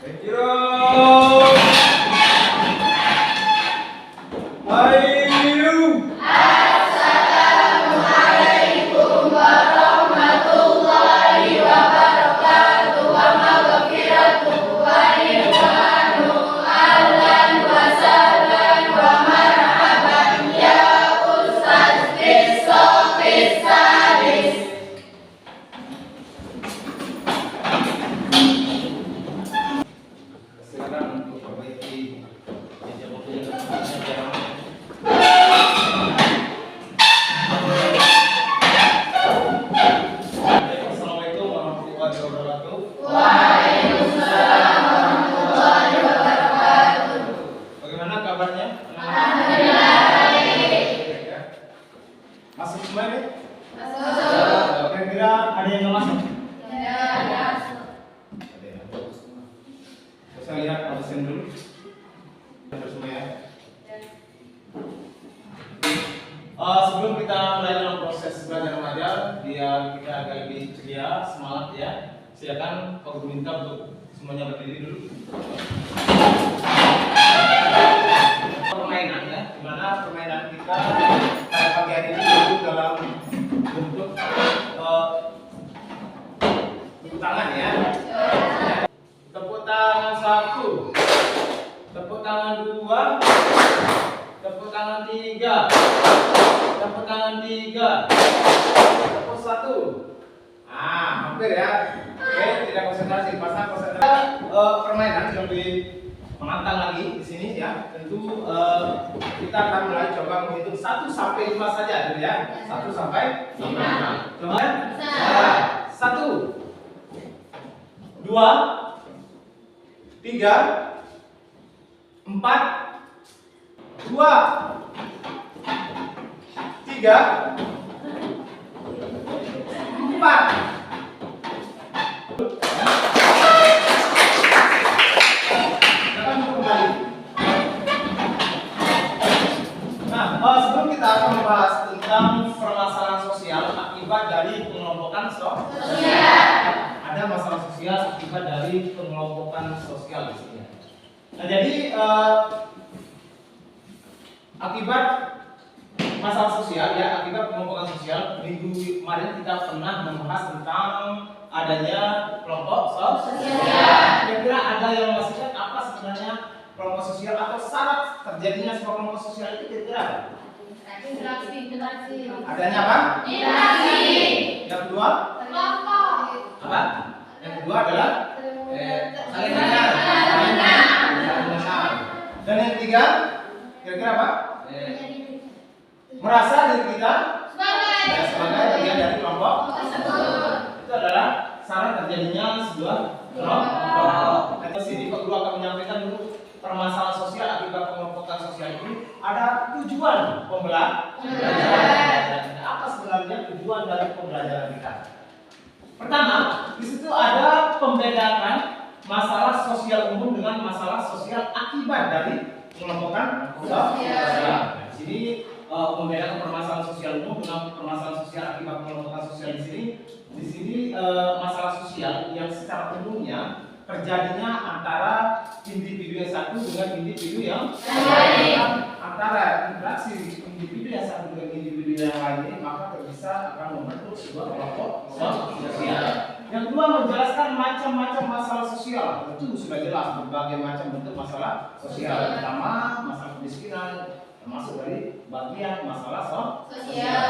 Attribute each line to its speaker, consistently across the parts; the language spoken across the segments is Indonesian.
Speaker 1: Assalamualaikum warahmatullahi wabarakatuh. Wa maghfiratuh wa ridwanu ahlan wa sahlan wa marhaban ya Ustaz fis shafis sadis.
Speaker 2: Silakan untuk perbaiki meja bukunya. Assalamualaikum warahmatullahi wabarakatuh.
Speaker 1: Waalaikumsalam warahmatullahi wabarakatuh.
Speaker 2: Bagaimana kabarnya?
Speaker 1: Alhamdulillah baik.
Speaker 2: Ya. Masuk semua nih?
Speaker 1: Masuk.
Speaker 2: Kira-kira ada yang nggak masuk?
Speaker 1: Tidak ada.
Speaker 2: Ada yang masuk. Saya lihat absen dulu. Ada semua ya. Sebelum kita mulai dalam proses belajar mengajar, biar kita agak lebih ceria, semangat ya. Silakan Pak Guru minta untuk semuanya berdiri dulu. Permainan ya, dimana permainan kita pada pagi hari ini itu dalam bentuk tepuk tangan ya. Tepuk tangan 1, tepuk tangan 2, tepuk tangan 3, tepuk tangan 3, tepuk 1. Hampir ya. Oke, tidak konsentrasi, pasang konsentrasi. Permainan yang lebih menantang lagi di sini ya. Tentu kita akan mulai coba menghitung 1 sampai 5 saja dulu ya. 1 sampai 5. Coba. 1, 2, 3, 4, 2, 3, 4. Silakan duduk kembali. Nah, sebelum kita akan membahas tentang permasalahan sosial akibat dari pengelompokan sosial. Ada masalah sosial akibat dari pengelompokan sosial di sini. Nah, jadi akibat masalah sosial ya, akibat pengelompokan sosial, minggu kemarin kita pernah membahas tentang adanya kelompok sosial. Kira-kira ada yang memastikan apa sebenarnya kelompok sosial atau syarat terjadinya sebuah kelompok sosial itu kira-kira?
Speaker 1: Interaksi.
Speaker 2: Adanya apa?
Speaker 1: Interaksi.
Speaker 2: Yang kedua
Speaker 1: Kelompok.
Speaker 2: apa? Yang kedua adalah saling mengenal. Saling mengenal. Dan yang ketiga kira-kira apa? Merasa diri kita sebagai bagian dari kelompok tersebut. Itu adalah syarat terjadinya sebuah kelompok. Di sini Pak Guru akan menyampaikan dulu permasalahan sosial akibat pengelompokan sosial ini. Ada tujuan pembelajaran. Apa sebenarnya tujuan dari pembelajaran kita? Pertama, di situ ada pembedakan masalah sosial umum dengan masalah sosial akibat dari pengelompokan sosial. Di sini membedakan permasalahan sosial umum dengan permasalahan sosial akibat pengelompokan sosial di sini. Di sini masalah sosial yang secara umumnya terjadinya antara individu yang satu dengan individu yang lain. Antara interaksi individu yang satu dengan individu yang lain ini maka bisa akan membentuk sebuah kelompok sosial. Yang kedua, menjelaskan macam-macam masalah sosial. Itu sudah jelas berbagai macam bentuk masalah sosial. Pertama, masalah kemiskinan, termasuk dari bagian masalah sosial.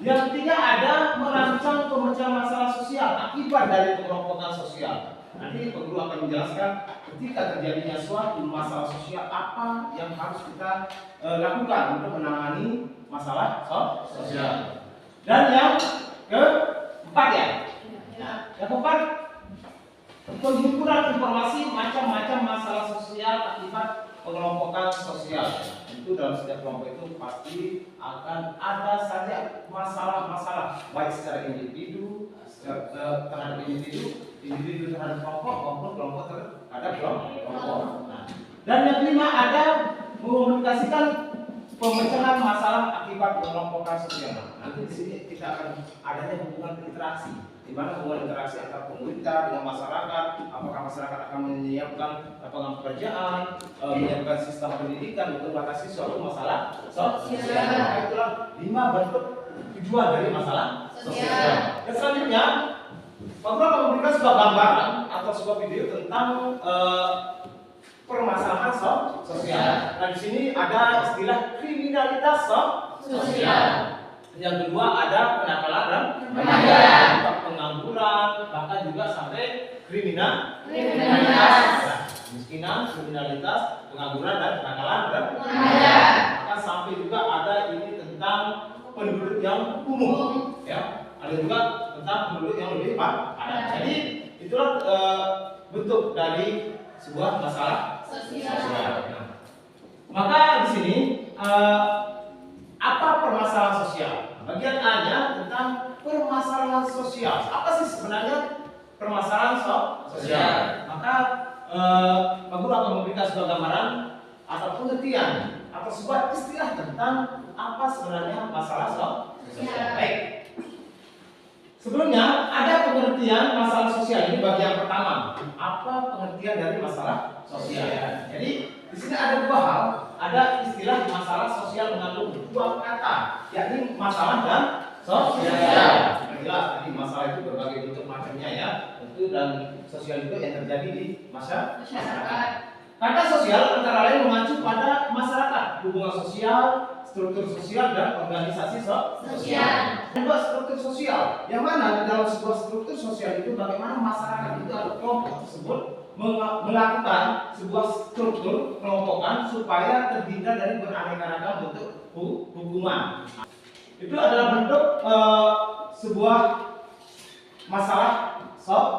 Speaker 2: Yang ketiga ada merancang pemecahan masalah sosial akibat dari pengelompokan sosial. Nanti Pak Guru akan menjelaskan ketika terjadinya suatu masalah sosial apa yang harus kita lakukan untuk menangani masalah sosial. Dan yang keempat ya. Yang keempat, penghimpunan informasi macam-macam masalah sosial akibat pengelompokan sosial. Itu dalam setiap kelompok itu pasti akan ada saja masalah-masalah baik secara individu terhadap individu terhadap kelompok maupun kelompok terhadap kelompok. Dan yang kelima ada mengomunikasikan pemecahan masalah akibat pengelompokan sosial. Nanti di sini kita akan adanya hubungan interaksi, di mana hubungan interaksi antara pemerintah dengan masyarakat. Apakah masyarakat akan menyiapkan lapangan pekerjaan, menyiapkan sistem pendidikan untuk mengatasi suatu masalah sosial. Maka itulah 5 bentuk tujuan dari masalah sosial. Dan selanjutnya, Pak Guru akan memberikan sebuah gambaran atau sebuah video tentang permasalahan sosial. Nah, di sini ada istilah kriminalitas sosial. Yang kedua ada kenakalan dan pengangguran, bahkan juga sampai kriminalitas. Nah, kemiskinan, kriminalitas, pengangguran dan kenakalan dan bahkan sampai juga ada ini tentang penduduk yang umum, ya. Ada juga tentang penduduk yang lebih padat. Jadi itulah bentuk dari sebuah masalah sosial. Nah, maka di sini apa permasalahan sosial? Bagian A-nya tentang permasalahan sosial. Apa sih sebenarnya permasalahan sosial? Maka Pak Guru akan memberikan sebuah gambaran atau pengertian atau sebuah istilah tentang apa sebenarnya masalah sosial. Baik. Sebelumnya ada pengertian masalah sosial. Ini bagian pertama. Apa pengertian dari masalah sosial? Jadi di sini ada 2 hal. Ada istilah masalah sosial mengandung 2 kata, yakni masalah dan sosial. Jelas, jadi masalah itu berbagai bentuk macamnya ya. Tentu dan sosial itu yang terjadi di masyarakat. Kata sosial antara lain mengacu pada masyarakat, hubungan sosial, struktur sosial dan organisasi sosial. Sebuah struktur sosial, yang mana di dalam sebuah struktur sosial itu bagaimana masyarakat itu atau kelompok tersebut melakukan sebuah struktur kelompokan supaya terhindar dari beraneka ragam bentuk hukuman. Itu adalah bentuk sebuah masalah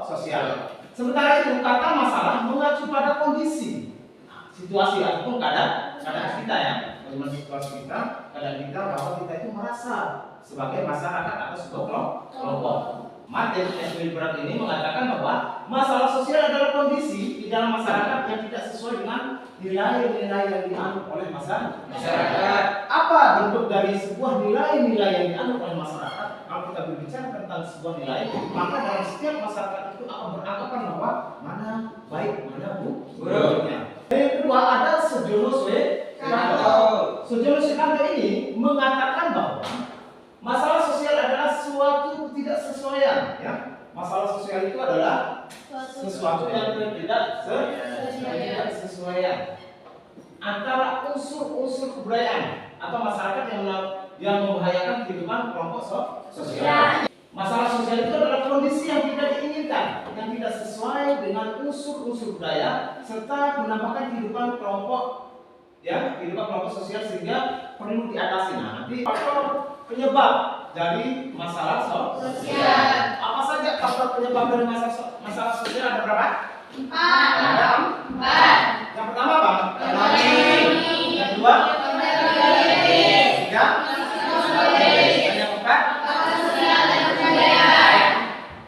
Speaker 2: sosial. Sementara itu kata masalah mengacu pada kondisi, situasi ataupun keadaan kita ya. Bagaimana situasi kita, keadaan kita bahwa kita itu merasa sebagai masyarakat atau sebuah kelompok. Martin S. Wilbert ini mengatakan bahwa masalah sosial adalah kondisi di dalam masyarakat yang tidak sesuai dengan nilai-nilai yang dianut oleh masyarakat. Apa bentuk dari sebuah nilai-nilai yang dianut oleh masyarakat? Kalau kita berbicara tentang sebuah nilai, maka dalam setiap masyarakat itu akan beranggapan bahwa mana baik, mana buruknya. Yang kedua ada Sujono Sukanto. Sujono Sukanto ini mengatakan bahwa masalah sosial adalah suatu ketidaksesuaian, ya. Masalah sosial itu adalah sesuatu yang tidak sesuaian antara unsur-unsur kebudayaan atau masyarakat yang membahayakan kehidupan kelompok sosial. Masalah sosial itu adalah kondisi yang tidak diinginkan, yang tidak sesuai dengan unsur-unsur budaya serta menambahkan kehidupan kelompok, ya, kehidupan kelompok sosial sehingga perlu diatasi. Nah, nanti faktor penyebab dari masalah sosial. Apa saja faktor penyebab dari masalah sosial? Ada berapa?
Speaker 1: 4.
Speaker 2: Ada 4. Yang pertama apa? Ekonomi. Yang kedua? Tiga. Dan yang keempat?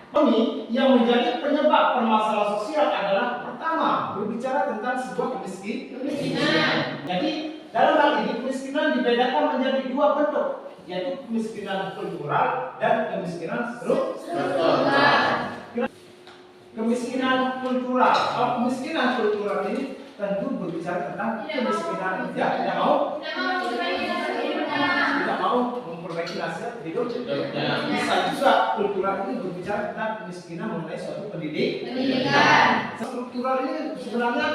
Speaker 2: Ekonomi yang menjadi penyebab permasalahan sosial adalah pertama berbicara tentang sebuah kemiskinan. Jadi dalam hal ini kemiskinan dibedakan menjadi 2 bentuk, yaitu kemiskinan kultural dan kemiskinan struktural. Kemiskinan kultural. Kalau kemiskinan kultural ini tentu berbicara tentang kemiskinan tidak mau memperbaiki hasil hidup. Bisa juga kultural ini berbicara tentang kemiskinan mengenai suatu pendidikan. Struktural ini sebenarnya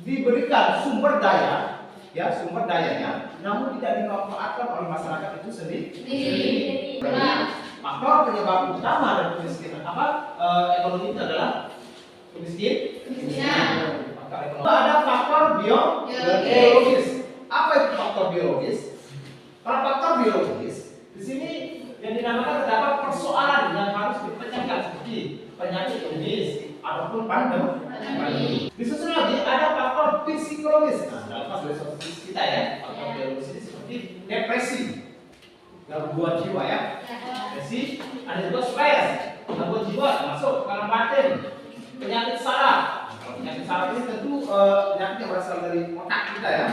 Speaker 2: diberikan sumber daya, ya, sumber dayanya, namun tidak dimanfaatkan oleh masyarakat itu sendiri. Faktor penyebab utama dari kemiskinan ekonomi itu adalah kemiskinan. Ada faktor biologis. Apa itu faktor biologis? Kalau faktor biologis, di sini yang dinamakan terdapat persoalan yang harus dipecahkan seperti penyakit medis ataupun pandemi. Disusul lagi ada faktor psikologis. Nah, dalam filosofi kita ya, faktor biologis ini seperti depresi, gangguan jiwa ya. Depresi, ada juga stres, gangguan jiwa, masuk karena batin, penyakit saraf. Kalau penyakit saraf ini tentu penyakit yang berasal dari otak kita ya.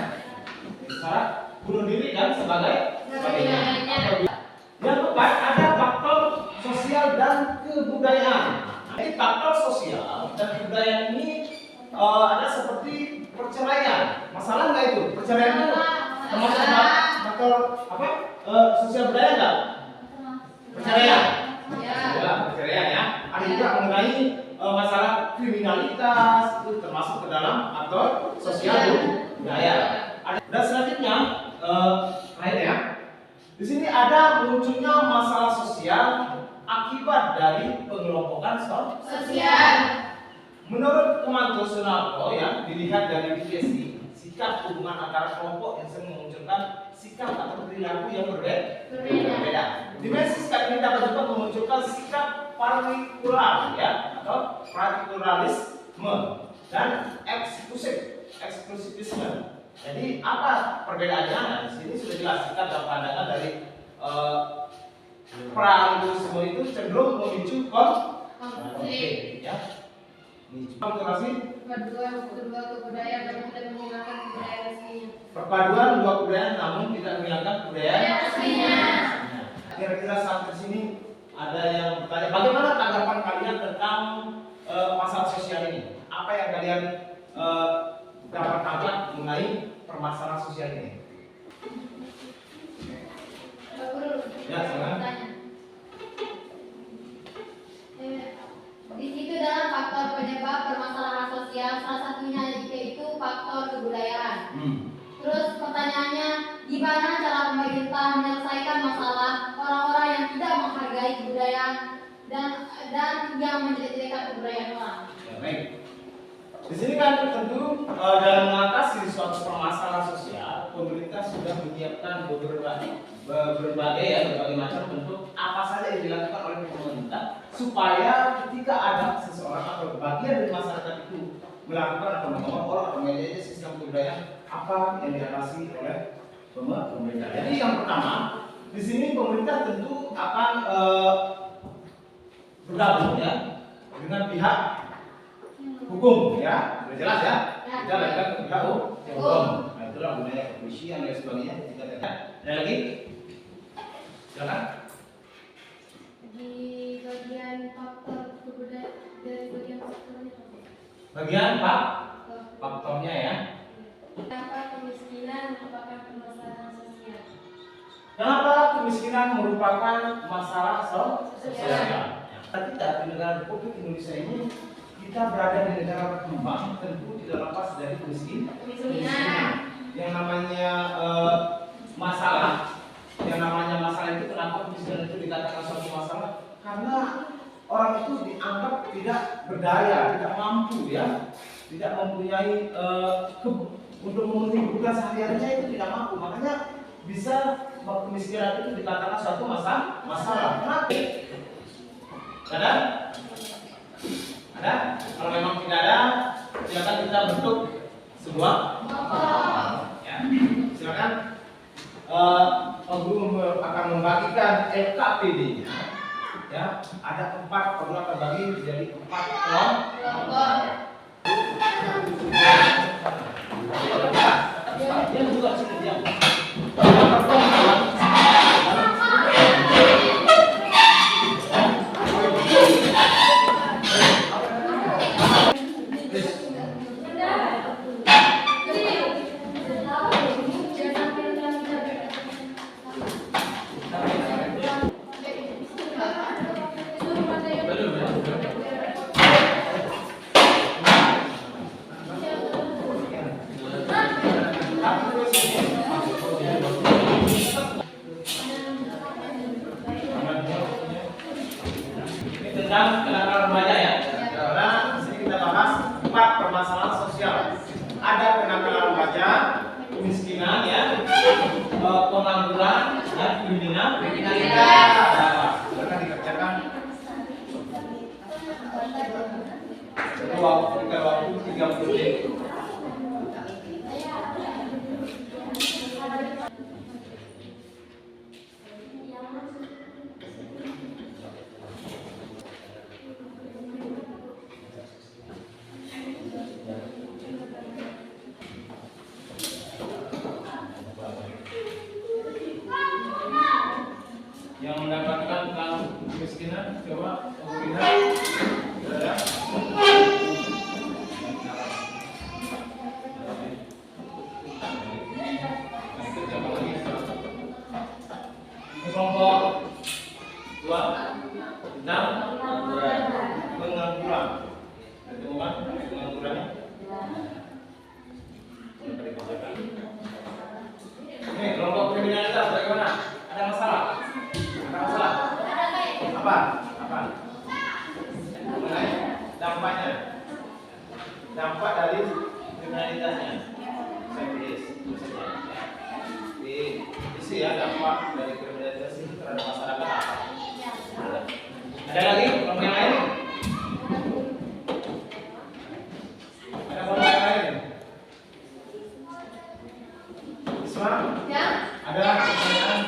Speaker 2: Penyakit saraf bunuh diri dan sebagainya.
Speaker 1: Sebagainya.
Speaker 2: Yang keempat ada faktor sosial dan kebudayaan. Jadi faktor sosial dan kebudayaan ini ada seperti perceraian. Masalah nggak itu? Perceraian itu termasuk faktor apa? Sosial budaya nggak? Perceraian. Ya, perceraian ya. Ada juga mengenai masalah kriminalitas itu termasuk ke dalam faktor sosial budaya. Dan selanjutnya terakhir ya. Di sini ada munculnya masalah sosial akibat dari pengelompokan
Speaker 1: Sosial.
Speaker 2: Menurut Kemenko Sunarko ya, dilihat dari DPSI, sikap hubungan antara kelompok yang sering memunculkan sikap atau perilaku yang berbeda. Dimensi sikap ini dapat juga memunculkan sikap partikular ya, atau partikularisme dan eksklusivisme. Jadi apa perbedaannya? Nah, di sini sudah jelas sikap dan pandangan dari pra-inklusisme itu cenderung memicu konflik ya.
Speaker 1: Kedua kebudayaan namun tidak menghilangkan budaya resminya.
Speaker 2: Perpaduan dua kebudayaan namun tidak menghilangkan budaya
Speaker 1: resminya.
Speaker 2: Kira-kira sampai sini ada yang bertanya, bagaimana tanggapan kalian tentang masalah sosial ini? Apa yang kalian dapat tangkap mengenai permasalahan sosial ini? Ya, silakan.
Speaker 1: Di situ dalam faktor penyebab permasalahan sosial salah satunya yaitu faktor kebudayaan. Terus pertanyaannya, gimana cara pemerintah menyelesaikan masalah orang-orang yang tidak menghargai kebudayaan dan yang menjelek-jelekan kebudayaan orang?
Speaker 2: Ya, baik. Di sini kan tentu dalam mengatasi suatu permasalahan sosial, pemerintah sudah menyiapkan berbagai macam bentuk apa saja yang dilakukan oleh pemerintah supaya ketika ada seseorang atau bagian dari masyarakat itu melakukan atau mengawal atau menjadi sistem kebudayaan apa yang diatasi oleh pemerintah. Jadi yang pertama di sini pemerintah tentu akan bergabung ya dengan pihak hukum ya, sudah jelas ya. Kita lakukan ke pihak hukum. Nah, itulah gunanya kepolisian dan sebagainya. Kita lihat. Ada lagi? Silakan.
Speaker 1: Di bagian faktor kebudayaan dari bagian faktornya.
Speaker 2: Bagian Pak, faktornya ya.
Speaker 1: Kenapa kemiskinan merupakan permasalahan sosial?
Speaker 2: Kenapa kemiskinan merupakan masalah sosial? Kita di negara Republik Indonesia ini kita berada di negara berkembang, tentu tidak lepas dari kemiskinan. Yang namanya masalah itu kenapa kemiskinan itu dikatakan suatu masalah? Karena orang itu dianggap tidak berdaya, tidak mampu ya, tidak mempunyai untuk memenuhi kebutuhan sehari-harinya itu tidak mampu. Makanya bisa kemiskinan itu dikatakan suatu masalah. Kenapa? Ada? Kalau memang tidak ada, silakan kita bentuk sebuah ya. Silakan guru akan membagikan LKPD-nya. Ya, ada 4, guru akan bagi menjadi 4 kelompok. Dia juga sini dia. Tentang kenakalan remaja ya. Karena di sini kita bahas 4 permasalahan sosial. Ada kenakalan remaja, kemiskinan ya, pengangguran, dan kriminalitas. Akan dikerjakan waktu 30 detik. Ketemu kan penganggurannya? Nih, kelompok kriminalitas bagaimana? Ada masalah? Ada masalah? Apa? Apa? Mengenai dampaknya. Dampak dari kriminalitasnya. Saya tulis saja. Diisi ya dampak dari kriminalitas itu terhadap masyarakat apa? Ada lagi kelompok yang lain? Ada kelompok yang lain? Isma?
Speaker 1: Ya.
Speaker 2: Ada pertanyaan?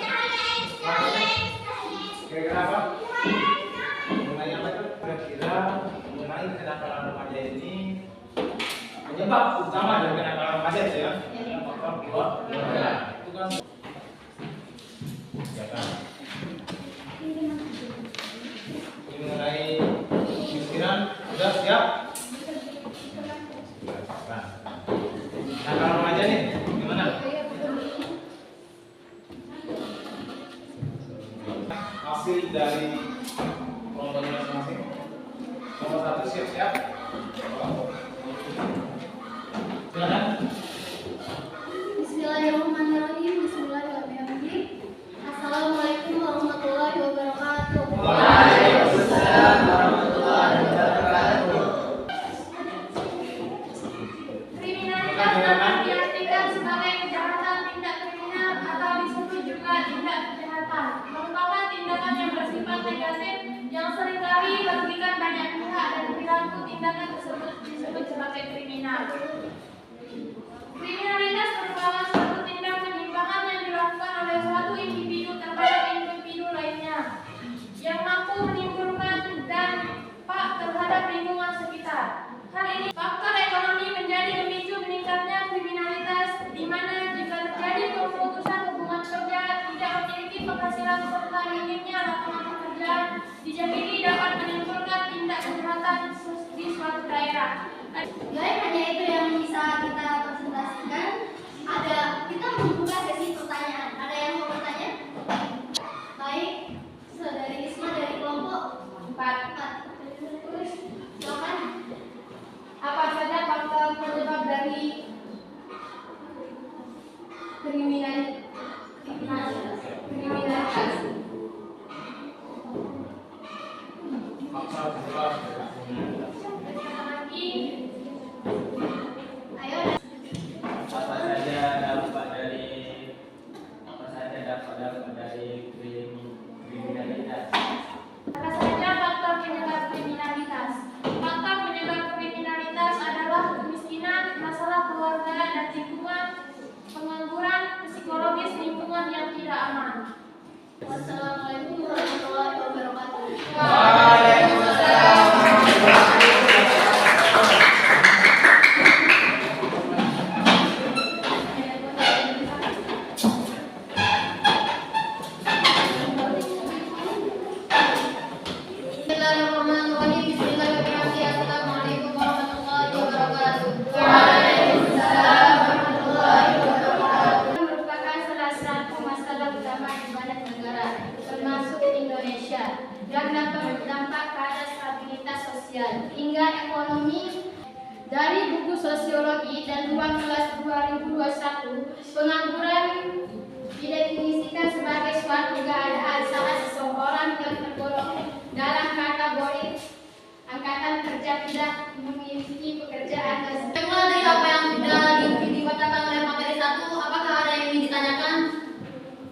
Speaker 2: Kira-kira apa? Mengenai apa itu? Kira-kira mengenai kenakalan remaja ini penyebab utama dari kenakalan remaja itu ya? Faktor keluarga. Itu kan ya kan? Ini mengenai kemiskinan sudah siap? Nah, kenakalan remaja nih gimana? Hasil dari kelompoknya masing-masing. Nomor 1 siap-siap. Silakan.
Speaker 1: Bismillahirrahmanirrahim. Bismillahirrahmanirrahim. Assalamualaikum warahmatullahi wabarakatuh.
Speaker 3: Waalaikumsalam warahmatullahi wabarakatuh.
Speaker 1: Kriminalitas dapat diartikan sebagai kejahatan tindak kriminal atau disebut juga tindak kejahatan. Merupakan tindakan yang bersifat negatif yang seringkali merugikan banyak pihak dan perilaku tindakan tersebut disebut sebagai kriminal. Kriminalitas merupakan suatu tindak penyimpangan yang dilakukan oleh suatu individu terhadap individu lainnya yang mampu menimbulkan dampak terhadap lingkungan sekitar. Hal ini faktor ekonomi menjadi pemicu meningkatnya kriminalitas, di mana jika terjadi pemutusan hubungan kerja tidak memiliki penghasilan serta minimnya lapangan pekerjaan, dijamini dapat menimbulkan tindak kejahatan di suatu daerah. Baik, hanya itu yang bisa kita presentasikan. Kita membuka sesi pertanyaan. Ada yang mau bertanya? Baik, saudari Isma dari kelompok 4. Silakan. Apa saja faktor penyebab dari kriminalitas?
Speaker 2: Faktor penyebab dari kriminalitas.
Speaker 1: Ayo.
Speaker 3: Apa saja dampak dari kriminalitas?
Speaker 1: Apa saja faktor penyebab kriminalitas? Faktor penyebab kriminalitas adalah kemiskinan, masalah keluarga dan lingkungan, pengangguran, psikologis lingkungan yang tidak aman. Wassalamualaikum warahmatullahi wabarakatuh.
Speaker 3: Waalaikumsalam
Speaker 1: Bismillahirrahmanirrahim. Bismillahirrahmanirrahim. Assalamualaikum warahmatullahi wabarakatuh.
Speaker 3: Waalaikumsalam warahmatullahi wabarakatuh.
Speaker 1: Merupakan salah satu masalah utama di banyak negara, termasuk Indonesia, dan dapat berdampak pada stabilitas sosial hingga ekonomi. Dari buku Sosiologi dan Ruang Kelas 2021, pengangguran didefinisikan sebagai suatu keadaan saat seseorang yang tergolong dalam kategori angkatan kerja tidak memiliki pekerjaan. Mulai dari apa yang sudah dibacakan oleh materi 1, apakah ada yang ingin ditanyakan?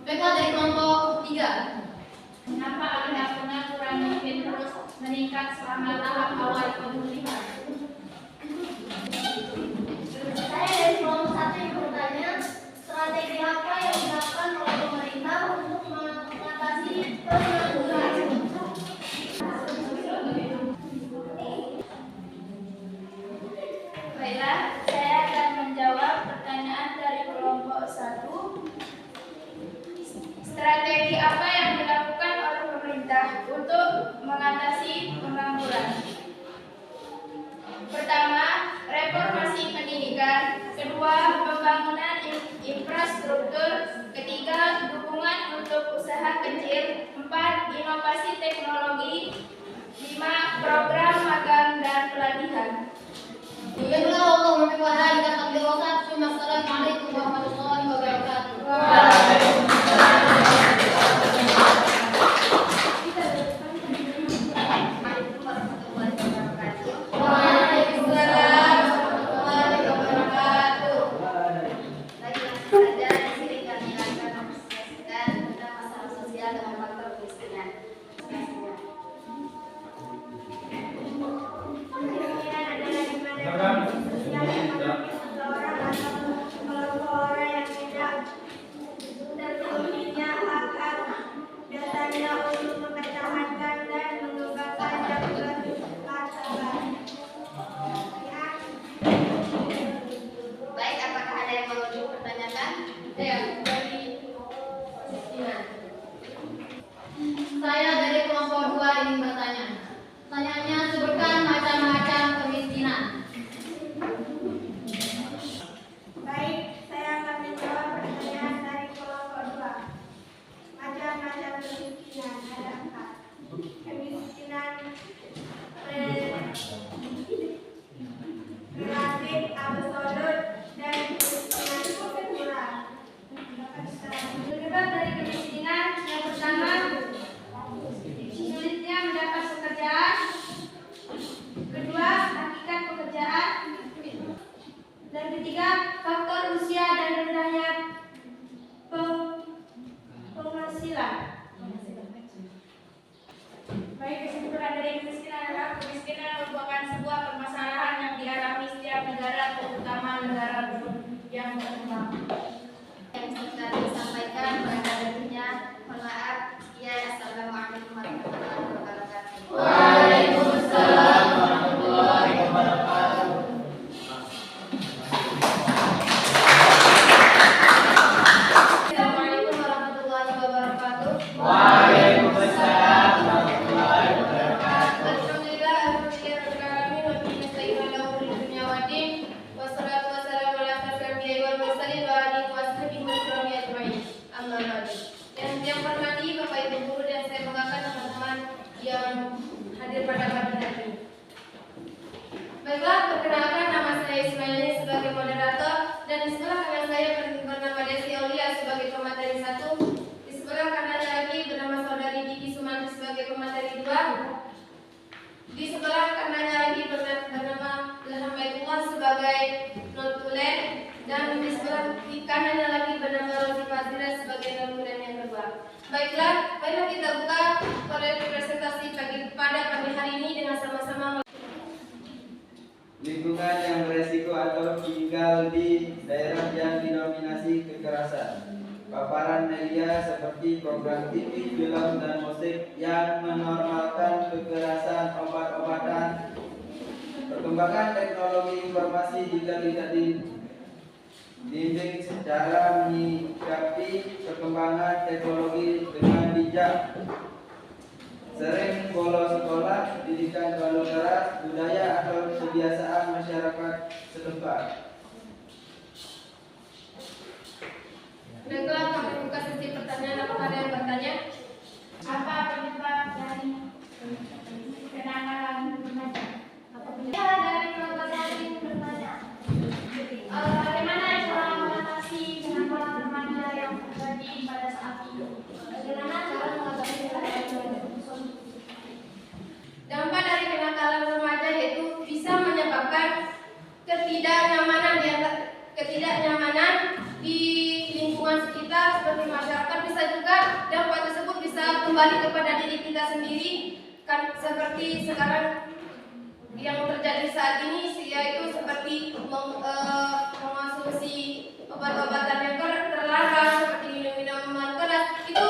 Speaker 1: Baiklah, dari kelompok 3. Kenapa angka pengangguran mungkin terus meningkat selama tahap awal pemulihan? Saya dari kelompok 1 yang bertanya, strategi apa yang dilakukan oleh pemerintah untuk mengatasi pengangguran?
Speaker 4: Baiklah, saya akan menjawab pertanyaan dari kelompok 1. Strategi apa yang dilakukan oleh pemerintah untuk mengatasi pengangguran? Pertama, reformasi pendidikan. Kedua, pembangunan infrastruktur. Ketiga, dukungan untuk usaha kecil. 4, inovasi teknologi. 5, menyimak program magang dan pelatihan.
Speaker 1: Baiklah, Allah memperkuat hari kata beliau. Assalamualaikum warahmatullahi wabarakatuh.
Speaker 4: Waalaikumsalam warahmatullahi wabarakatuh.
Speaker 1: Baik, langsung saja di sini kami akan menjelaskan tentang masalah sosial dan faktor kemiskinan.
Speaker 4: Kemiskinan adalah di mana sosial ekonomi seseorang atau kelompok orang yang tidak terpenuhinya hak-hak dasarnya untuk mempertahankan dan mengembangkan kehidupan.
Speaker 1: Baik, apakah ada yang mau dipertanyakan?
Speaker 4: Ya, dari kemiskinan.
Speaker 1: Saya dari kelompok 2 ingin bertanya. Pertanyaannya, sebutkan macam-macam kemiskinan.
Speaker 4: Baik, saya akan menjawab pertanyaan dari kelompok 2. Macam-macam kemiskinan ada 4. Kemiskinan relatif, absolut, dan kemiskinan struktural. Penyebab dari kemiskinan yang pertama, sulitnya mendapat pekerjaan. Kedua, hakikat pekerjaan. Dan ketiga, faktor usia dan rendahnya penghasilan. Baik, kesimpulan dari kemiskinan adalah kemiskinan merupakan sebuah permasalahan yang dialami setiap negara, terutama negara yang berkembang.
Speaker 1: Yang bisa disampaikan pada dirinya, mohon maaf. Ya, assalamualaikum warahmatullahi wabarakatuh.
Speaker 3: Waalaikumsalam warahmatullahi wabarakatuh.
Speaker 1: Assalamualaikum warahmatullahi wabarakatuh.
Speaker 3: Waalaikumsalam warahmatullahi wabarakatuh.
Speaker 4: Alhamdulillah, rabbil alamin, wa bihi nasta'inu ala umuri dunya wa din. Wassalatu wassalamu ala asyrafil anbiya'i wal mursalin wa alihi wa sahbihi wa sallam ajma'in. Amma ba'du. Yang hormati Bapak Ibu guru dan saya banggakan teman-teman yang hadir pada pagi hari ini. Baiklah, perkenalkan nama saya Ismaili sebagai moderator dan di sebelah kanan saya bernama Desi Aulia sebagai pemateri 1. Di sebelah kanan lagi bernama saudari Diki Sumanti sebagai pemateri 2. Di sebelah kanannya lagi bernama Ilham Baitullah sebagai non-tulen dan di sebelah kanannya lagi bernama Rozi Fazira sebagai non-tulen yang kedua. Baiklah, marilah kita buka presentasi pada pagi hari ini dengan sama-sama.
Speaker 5: Lingkungan yang beresiko atau tinggal di daerah yang didominasi kekerasan. Paparan media seperti program TV, film, dan musik yang menormalkan kekerasan, obat-obatan. Perkembangan teknologi informasi jika tidak dibimbing secara menyikapi perkembangan teknologi dengan bijak. Sering bolos sekolah, didikan terlalu keras, budaya atau kebiasaan masyarakat setempat.
Speaker 4: Baiklah, kami buka sesi pertanyaan. Apakah ada yang bertanya? Apa penyebab dari kenakalan remaja? Ya, dari kelompok saya ingin bertanya. Bagaimana cara mengatasi kenakalan remaja yang terjadi pada saat itu? Bagaimana cara mengatasi kenakalan remaja? Dampak dari kenakalan remaja yaitu bisa menyebabkan ketidaknyamanan di lingkungan sekitar seperti masyarakat. Bisa juga dampak tersebut bisa kembali kepada diri kita sendiri, kan seperti sekarang yang terjadi saat ini, yaitu seperti mengonsumsi obat-obatan yang terlarang seperti minum-minuman keras. Itu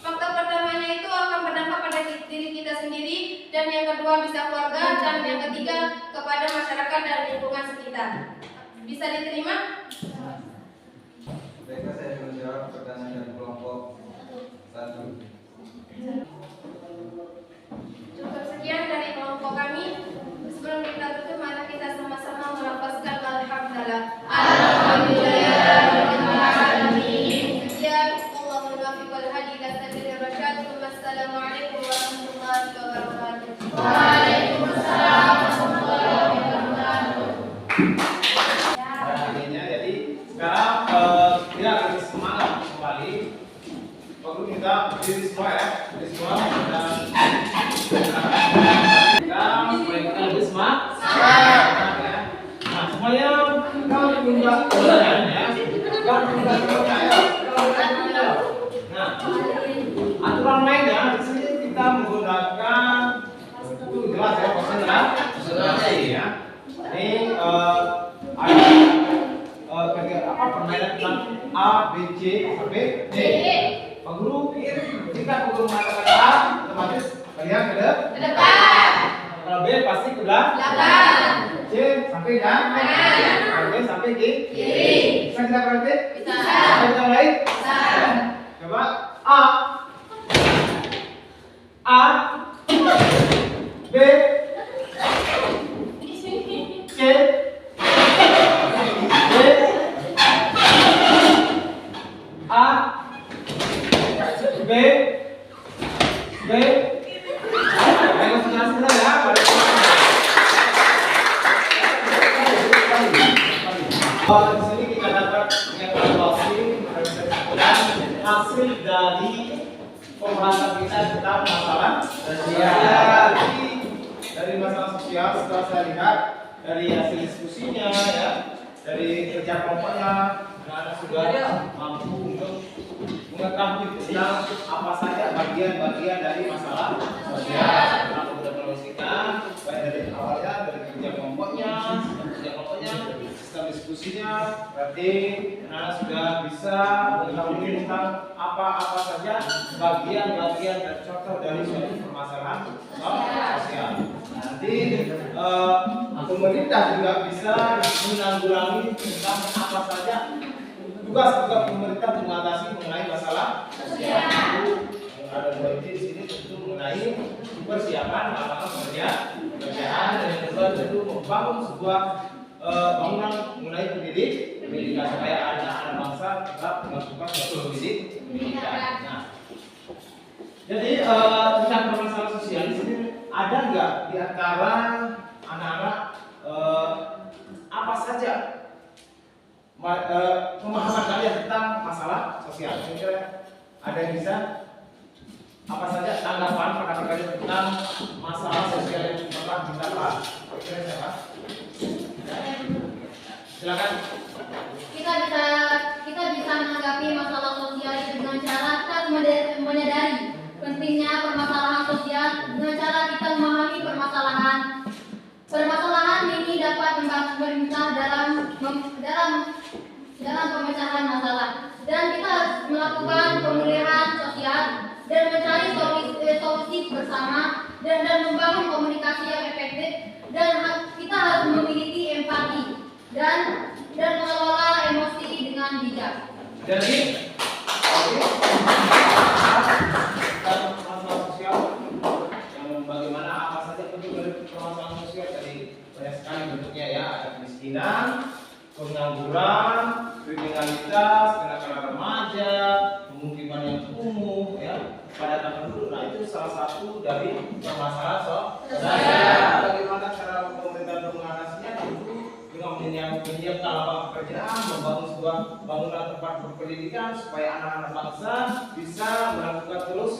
Speaker 4: faktor pertamanya itu akan berdampak pada diri kita sendiri, dan yang kedua bisa keluarga, dan yang ketiga kepada masyarakat dan lingkungan sekitar. Bisa diterima?
Speaker 5: Baiklah, saya menjawab pertanyaan dari kelompok 1.
Speaker 4: Cukup sekian dari kelompok kami. Sebelum kita tutup, mari kita sama-sama melafazkan alhamdulillah. Alhamdulillahirrahmanirrahim. Sekian, Allahumma muwaffiq wal hadi ila sabilir rasyad. Wassalamualaikum warahmatullahi wabarakatuh.
Speaker 2: Akhirnya jadi sekarang kita lebih semangat kembali. Waktu kita berdiri semua ya, berdiri semua dan kita lebih semangat. Nah semuanya kalau tunda ya, kalau tunda ya. Nah aturan mainnya di sini kita menggunakan itu jelas ya, maksudnya jelas ya. Ini ada permainan tentang A, B, C, sampai D. Pak Guru, jika Pak Guru mengatakan A, otomatis kalian ke
Speaker 4: depan.
Speaker 2: Kalau B pasti ke belakang. C sampai kanan. Kalau D sampai kiri. Bisa kita berarti?
Speaker 4: Bisa.
Speaker 2: Bisa kita mulai?
Speaker 4: Bisa.
Speaker 2: Coba A, B, C, D, A, B, ayo senang-senang ya. Di sini kita dapat mengevaluasi dan hasil dari pembahasan kita tentang masalah sosial. Dari masalah sosial setelah saya lihat dari hasil diskusinya ya, dari kerja kelompoknya, anak-anak sudah mampu untuk mengetahui tentang apa saja bagian-bagian dari masalah sosial. Kita sudah menuliskan baik dari awalnya, dari kerja kelompoknya, sistem diskusinya. Berarti anak-anak sudah bisa mengetahui tentang apa-apa saja bagian-bagian dan contoh dari suatu permasalahan sosial. Nanti pemerintah juga bisa menanggulangi tentang apa saja tugas pemerintah mengatasi mengenai masalah sosial. Ada dua di sini tentu mengenai persiapan lapangan pekerjaan dan yang kedua tentu membangun sebuah bangunan mengenai pendidikan supaya anak-anak bangsa tetap melakukan suatu pendidikan. Nah, jadi tentang permasalahan sosial di sini ada nggak di antara anak-anak apa saja pemahaman kalian tentang masalah sosial? Kira-kira ada yang bisa? Apa saja tanggapan perkataan kalian tentang masalah sosial yang pernah kita bahas? Kira-kira siapa? Silakan.
Speaker 1: Kita bisa menanggapi masalah sosial itu dengan cara kita menyadari pentingnya permasalahan sosial dengan cara kita memahami permasalahan. Permasalahan ini dapat membantu pemerintah dalam pemecahan masalah, dan kita harus melakukan pemulihan sosial dan mencari solusi bersama dan membangun komunikasi yang efektif, dan kita harus memiliki empati dan mengelola emosi dengan bijak.
Speaker 2: Jadi masalah sosial yang bagaimana apa saja bentuk dari permasalahan sosial dari banyak sekali bentuknya ya, ada kemiskinan, pengangguran, kriminalitas, kenakalan remaja, pemukiman yang kumuh ya, kepadatan penduduk. Nah itu salah satu dari permasalahan sosial. Bagaimana cara pemerintah mengatasinya? Tentu dengan menyiapkan lapangan pekerjaan, membangun sebuah bangunan tempat berpendidikan supaya anak-anak bangsa bisa melakukan terus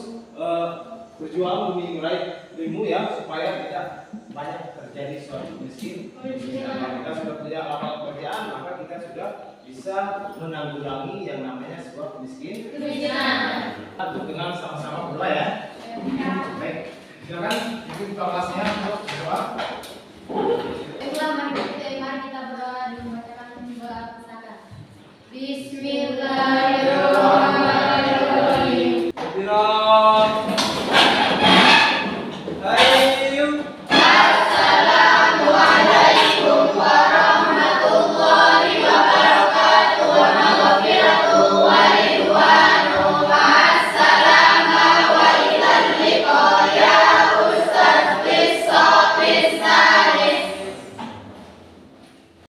Speaker 2: berjuang menilai ilmu ya, supaya tidak banyak terjadi suatu miskin. Kalau kita sudah punya lapangan pekerjaan, maka kita sudah bisa menanggulangi yang namanya sebuah kemiskinan. Dengan sama-sama mulai ya. Baik, silakan mungkin kelasnya untuk jawab.